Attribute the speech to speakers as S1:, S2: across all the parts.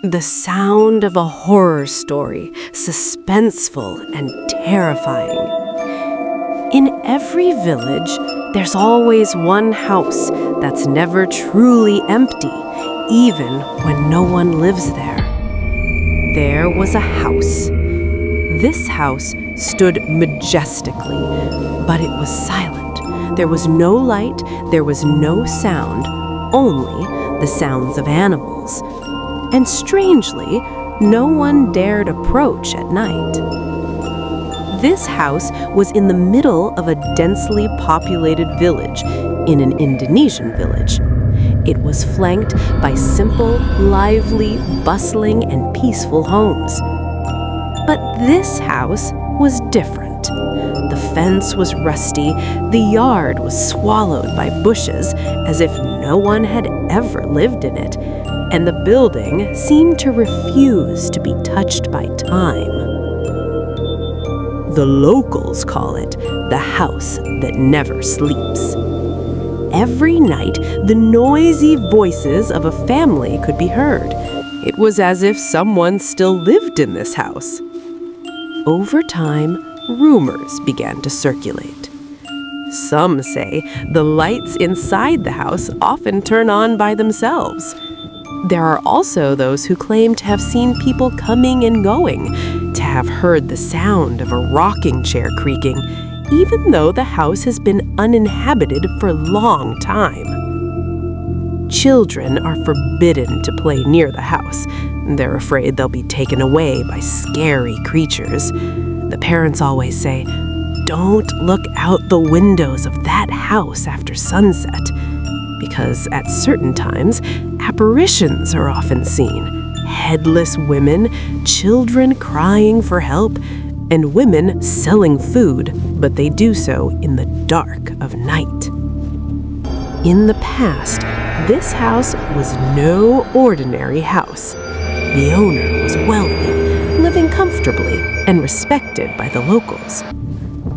S1: The sound of a horror story, suspenseful and terrifying. In every village, there's always one house that's never truly empty, even when no one lives there. There was a house. This house stood majestically, but it was silent. There was no light, there was no sound, only the sounds of animals. And strangely, no one dared approach at night. This house was in the middle of a densely populated village, in an Indonesian village. It was flanked by simple, lively, bustling, and peaceful homes. But this house was different. The fence was rusty, the yard was swallowed by bushes, as if no one had ever lived in it, and the building seemed to refuse to be touched by time. The locals call it the house that never sleeps. Every night, the noisy voices of a family could be heard. It was as if someone still lived in this house. Over time, rumors began to circulate. Some say the lights inside the house often turn on by themselves. There are also those who claim to have seen people coming and going, to have heard the sound of a rocking chair creaking, even though the house has been uninhabited for a long time. Children are forbidden to play near the house. They're afraid they'll be taken away by scary creatures. The parents always say, "Don't look out the windows of that house after sunset," because at certain times, apparitions are often seen. Headless women, children crying for help, and women selling food, but they do so in the dark of night. In the past, this house was no ordinary house. The owner was wealthy, living comfortably, and respected by the locals.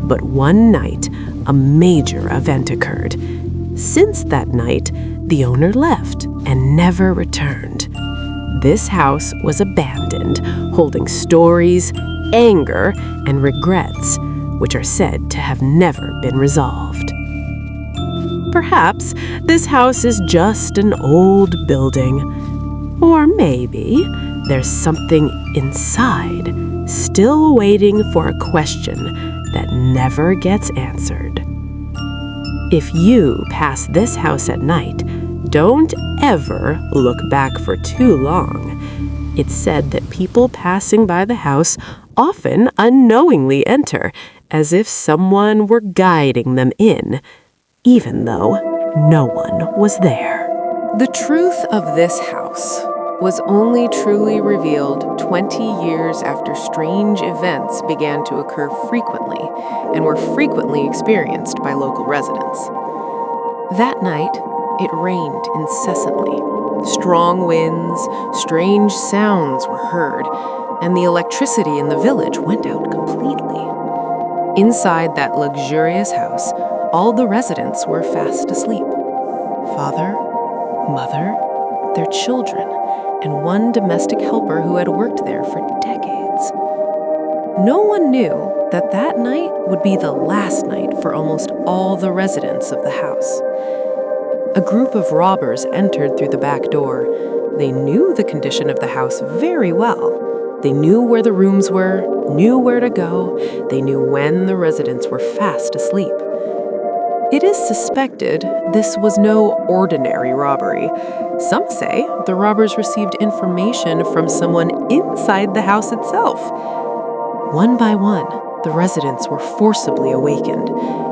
S1: But one night, a major event occurred. Since that night, the owner left and never returned. This house was abandoned, holding stories, anger, and regrets, which are said to have never been resolved. Perhaps this house is just an old building, or maybe there's something inside, still waiting for a question that never gets answered. If you pass this house at night, don't ever look back for too long. It's said that people passing by the house often unknowingly enter, as if someone were guiding them in, even though no one was there. The truth of this house was only truly revealed 20 years after strange events began to occur frequently and were frequently experienced by local residents. That night, it rained incessantly. Strong winds, strange sounds were heard, and the electricity in the village went out completely. Inside that luxurious house, all the residents were fast asleep. Father, mother, their children, and one domestic helper who had worked there for decades. No one knew that that night would be the last night for almost all the residents of the house. A group of robbers entered through the back door. They knew the condition of the house very well. They knew where the rooms were, knew where to go. They knew when the residents were fast asleep. It is suspected this was no ordinary robbery. Some say the robbers received information from someone inside the house itself. One by one, the residents were forcibly awakened.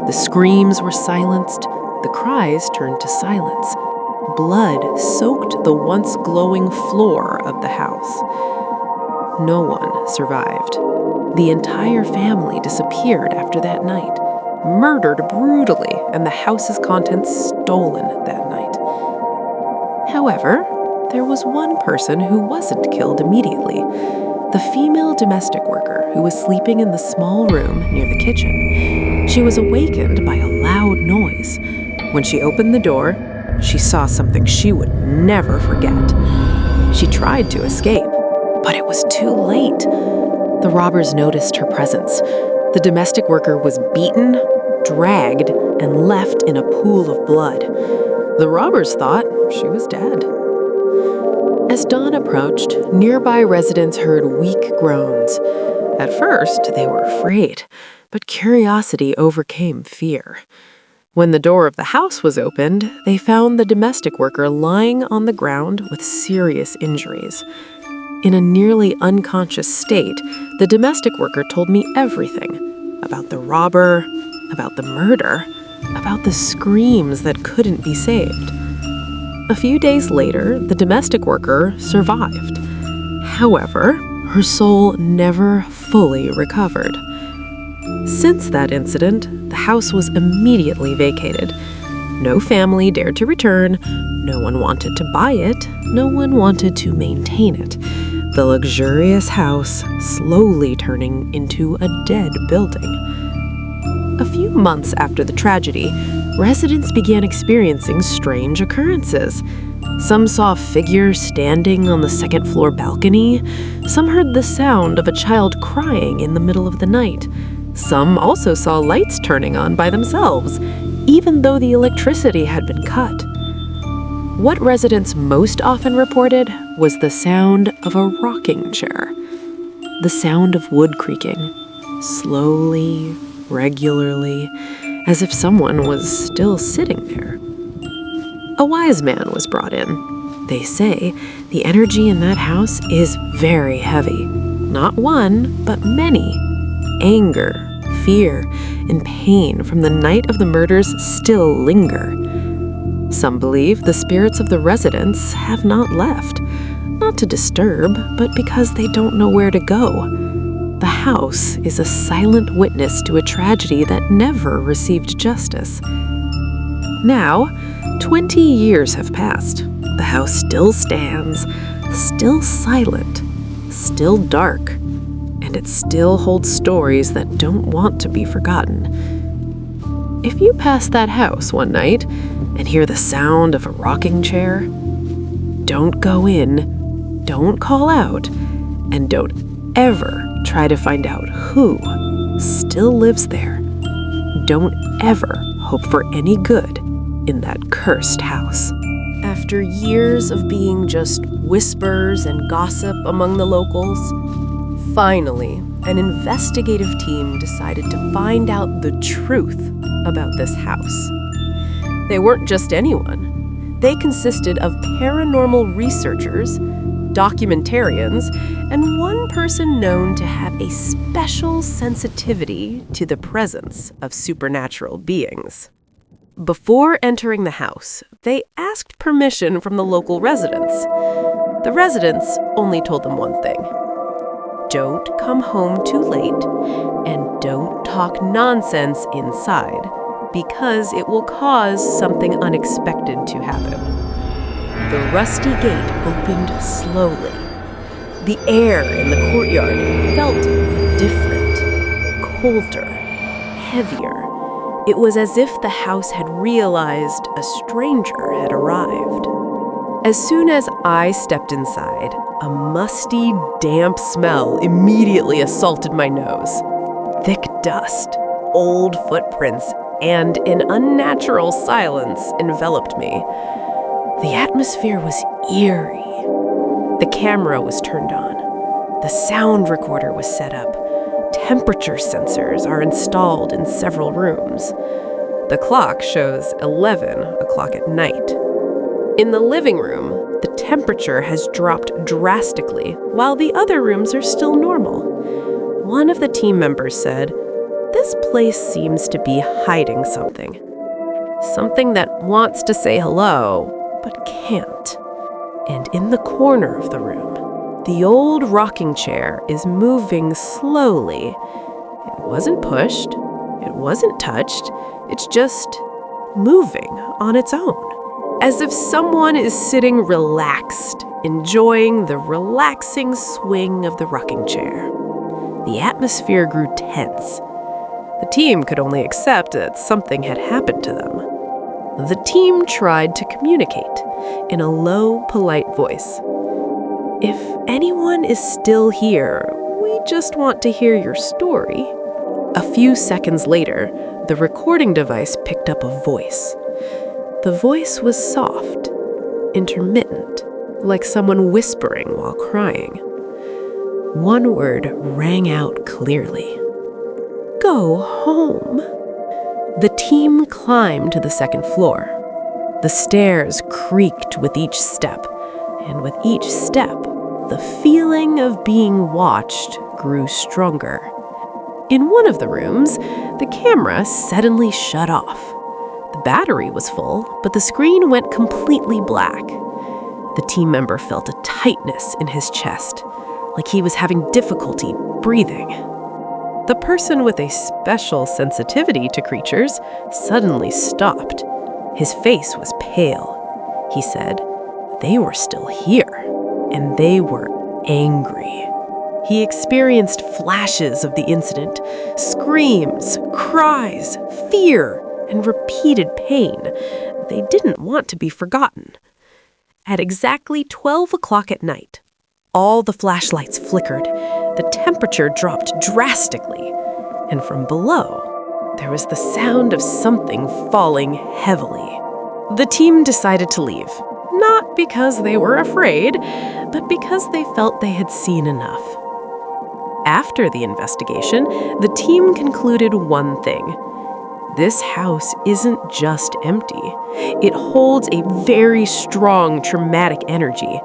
S1: The screams were silenced. The cries turned to silence. Blood soaked the once glowing floor of the house. No one survived. The entire family disappeared after that night, murdered brutally, and the house's contents stolen that night. However, there was one person who wasn't killed immediately. The female domestic worker who was sleeping in the small room near the kitchen. She was awakened by a loud noise. When she opened the door, she saw something she would never forget. She tried to escape, but it was too late. The robbers noticed her presence. The domestic worker was beaten, dragged, and left in a pool of blood. The robbers thought she was dead. As dawn approached, nearby residents heard weak groans. At first, they were afraid, but curiosity overcame fear. When the door of the house was opened, they found the domestic worker lying on the ground with serious injuries. In a nearly unconscious state, the domestic worker told me everything about the robber, about the murder, about the screams that couldn't be saved. A few days later, the domestic worker survived. However, her soul never fully recovered. Since that incident, the house was immediately vacated. No family dared to return, no one wanted to buy it, no one wanted to maintain it. The luxurious house slowly turning into a dead building. A few months after the tragedy, residents began experiencing strange occurrences. Some saw a figure standing on the second-floor balcony. Some heard the sound of a child crying in the middle of the night. Some also saw lights turning on by themselves, even though the electricity had been cut. What residents most often reported was the sound of a rocking chair. The sound of wood creaking, slowly, regularly, as if someone was still sitting there. A wise man was brought in. They say the energy in that house is very heavy. Not one, but many. Anger, fear, and pain from the night of the murders still linger. Some believe the spirits of the residents have not left, not to disturb, but because they don't know where to go. The house is a silent witness to a tragedy that never received justice. Now, 20 years have passed. The house still stands, still silent, still dark, and it still holds stories that don't want to be forgotten. If you pass that house one night and hear the sound of a rocking chair, don't go in, don't call out, and don't ever try to find out who still lives there. Don't ever hope for any good in that cursed house. After years of being just whispers and gossip among the locals, finally, an investigative team decided to find out the truth about this house. They weren't just anyone. They consisted of paranormal researchers, documentarians, and one person known to have a special sensitivity to the presence of supernatural beings. Before entering the house, they asked permission from the local residents. The residents only told them one thing: don't come home too late, and don't talk nonsense inside, because it will cause something unexpected to happen. The rusty gate opened slowly. The air in the courtyard felt different, colder, heavier. It was as if the house had realized a stranger had arrived. As soon as I stepped inside, a musty, damp smell immediately assaulted my nose. Thick dust, old footprints, and an unnatural silence enveloped me. The atmosphere was eerie. The camera was turned on. The sound recorder was set up. Temperature sensors are installed in several rooms. The clock shows 11 o'clock at night. In the living room, the temperature has dropped drastically, while the other rooms are still normal. One of the team members said, "This place seems to be hiding something. Something that wants to say hello, but can't." And in the corner of the room, the old rocking chair is moving slowly. It wasn't pushed, it wasn't touched, it's just moving on its own. As if someone is sitting relaxed, enjoying the relaxing swing of the rocking chair. The atmosphere grew tense. The team could only accept that something had happened to them. The team tried to communicate in a low, polite voice. If anyone is still here, we just want to hear your story. A few seconds later, the recording device picked up a voice. The voice was soft, intermittent, like someone whispering while crying. One word rang out clearly. Go home. The team climbed to the second floor. The stairs creaked with each step, and with each step, the feeling of being watched grew stronger. In one of the rooms, the camera suddenly shut off. The battery was full, but the screen went completely black. The team member felt a tightness in his chest, like he was having difficulty breathing. The person with a special sensitivity to creatures suddenly stopped. His face was pale. He said, they were still here, and they were angry. He experienced flashes of the incident, screams, cries, fear, and repeated pain. They didn't want to be forgotten. At exactly 12 o'clock at night, all the flashlights flickered, the temperature dropped drastically, and from below, there was the sound of something falling heavily. The team decided to leave, not because they were afraid, but because they felt they had seen enough. After the investigation, the team concluded one thing. This house isn't just empty. It holds a very strong traumatic energy.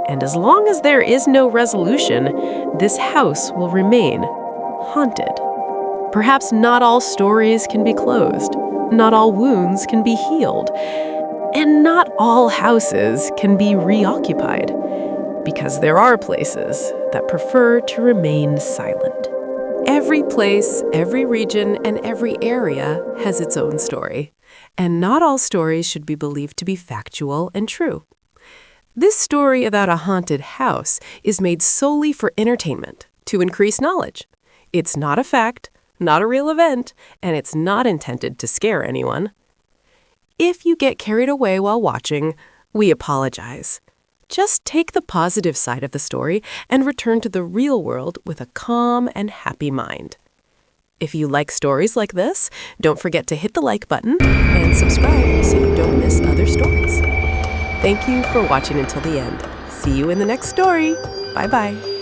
S1: And as long as there is no resolution, this house will remain haunted. Perhaps not all stories can be closed, not all wounds can be healed, and not all houses can be reoccupied, because there are places that prefer to remain silent. Every place, every region, and every area has its own story, and not all stories should be believed to be factual and true. This story about a haunted house is made solely for entertainment, to increase knowledge. It's not a fact, not a real event, and it's not intended to scare anyone. If you get carried away while watching, we apologize. Just take the positive side of the story and return to the real world with a calm and happy mind. If you like stories like this, don't forget to hit the like button and subscribe so you don't miss other stories. Thank you for watching until the end. See you in the next story. Bye-bye.